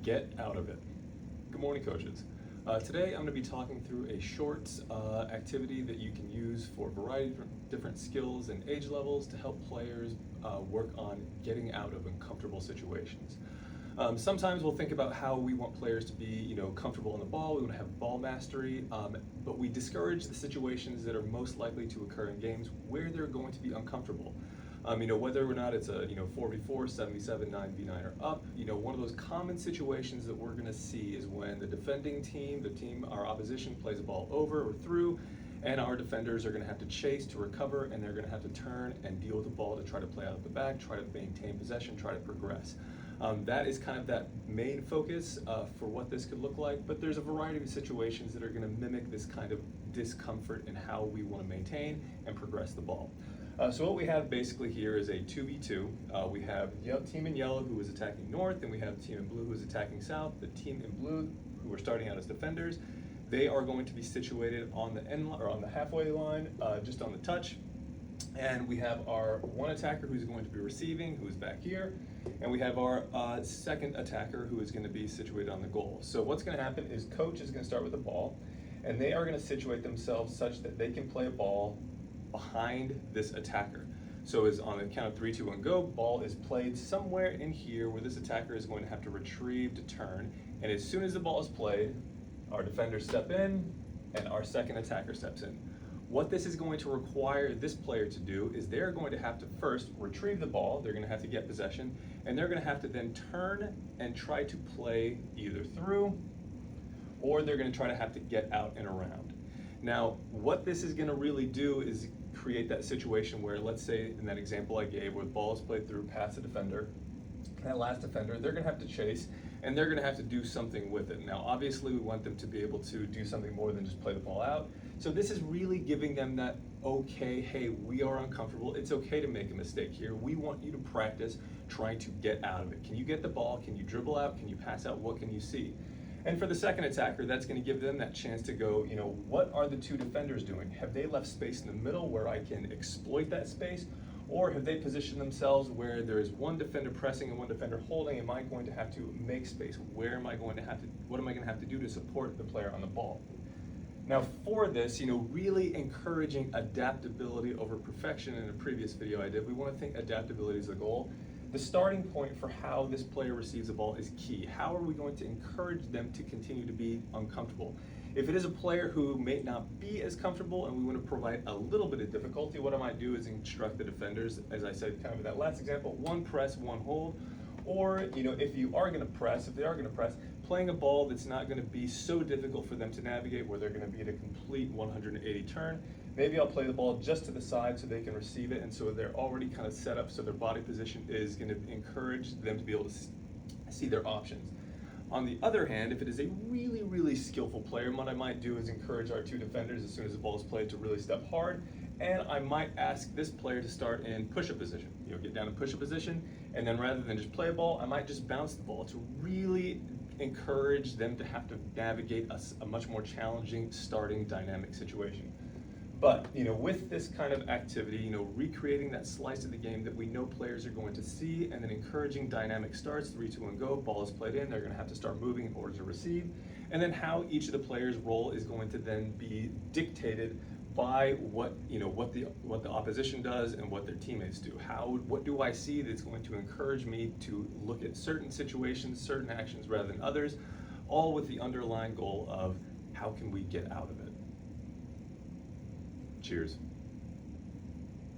Get out of it. Good morning, coaches. Today I'm going to be talking through a short activity that you can use for a variety of different skills and age levels to help players work on getting out of uncomfortable situations. Sometimes we'll think about how we want players to be, comfortable on the ball. We want to have ball mastery, but we discourage the situations that are most likely to occur in games where they're going to be uncomfortable. Whether or not it's a 4v4, 77, 9v9 or up, one of those common situations that we're going to see is when the defending team, our opposition, plays a ball over or through, and our defenders are going to have to chase to recover, and they're going to have to turn and deal with the ball to try to play out of the back, try to maintain possession, try to progress. That is kind of that main focus for what this could look like, but there's a variety of situations that are going to mimic this kind of discomfort in how we want to maintain and progress the ball. So what we have basically here is a 2v2. We have team in yellow who is attacking north, and we have team in blue who is attacking south. The team in blue, who are starting out as defenders, they are going to be situated on the end or on the halfway line, just on the touch. And we have our one attacker who's going to be receiving, who is back here, and we have our second attacker who is going to be situated on the goal. So what's going to happen is coach is going to start with the ball, and they are going to situate themselves such that they can play a ball behind this attacker. So as on the count of 3, 2, 1, go, ball is played somewhere in here where this attacker is going to have to retrieve to turn, and as soon as the ball is played, our defenders step in and our second attacker steps in. What this is going to require this player to do is they're going to have to first retrieve the ball, they're going to have to get possession, and they're going to have to then turn and try to play either through, or they're going to try to have to get out and around. Now, what this is going to really do is create that situation where, let's say in that example I gave, where the ball is played through past the defender, that last defender, they're going to have to chase, and they're going to have to do something with it. Now, obviously, we want them to be able to do something more than just play the ball out. So this is really giving them that, okay, hey, we are uncomfortable. It's okay to make a mistake here. We want you to practice trying to get out of it. Can you get the ball? Can you dribble out? Can you pass out? What can you see? And for the second attacker, that's going to give them that chance to go, what are the two defenders doing? Have they left space in the middle where I can exploit that space? Or have they positioned themselves where there is one defender pressing and one defender holding? Am I going to have to make space? What am I going to have to do to support the player on the ball? Now for this, really encouraging adaptability over perfection. In a previous video I did, we want to think adaptability is the goal. The starting point for how this player receives the ball is key. How are we going to encourage them to continue to be uncomfortable? If it is a player who may not be as comfortable and we want to provide a little bit of difficulty, what I might do is instruct the defenders, as I said kind of in that last example, one press, one hold. Or, if they are going to press, playing a ball that's not going to be so difficult for them to navigate where they're going to be at a complete 180 turn. Maybe I'll play the ball just to the side so they can receive it, and so they're already kind of set up so their body position is going to encourage them to be able to see their options. On the other hand, if it is a really, really skillful player, what I might do is encourage our two defenders as soon as the ball is played to really step hard, and I might ask this player to start in push-up position. Get down in push-up position, and then rather than just play a ball, I might just bounce the ball to really encourage them to have to navigate a much more challenging starting dynamic situation. But, with this kind of activity, recreating that slice of the game that we know players are going to see, and then encouraging dynamic starts, 3, 2, 1, go, ball is played in, they're going to have to start moving in order to receive, and then how each of the players' role is going to then be dictated by what the opposition does and what their teammates do. What do I see that's going to encourage me to look at certain situations, certain actions rather than others, all with the underlying goal of how can we get out of it. Cheers.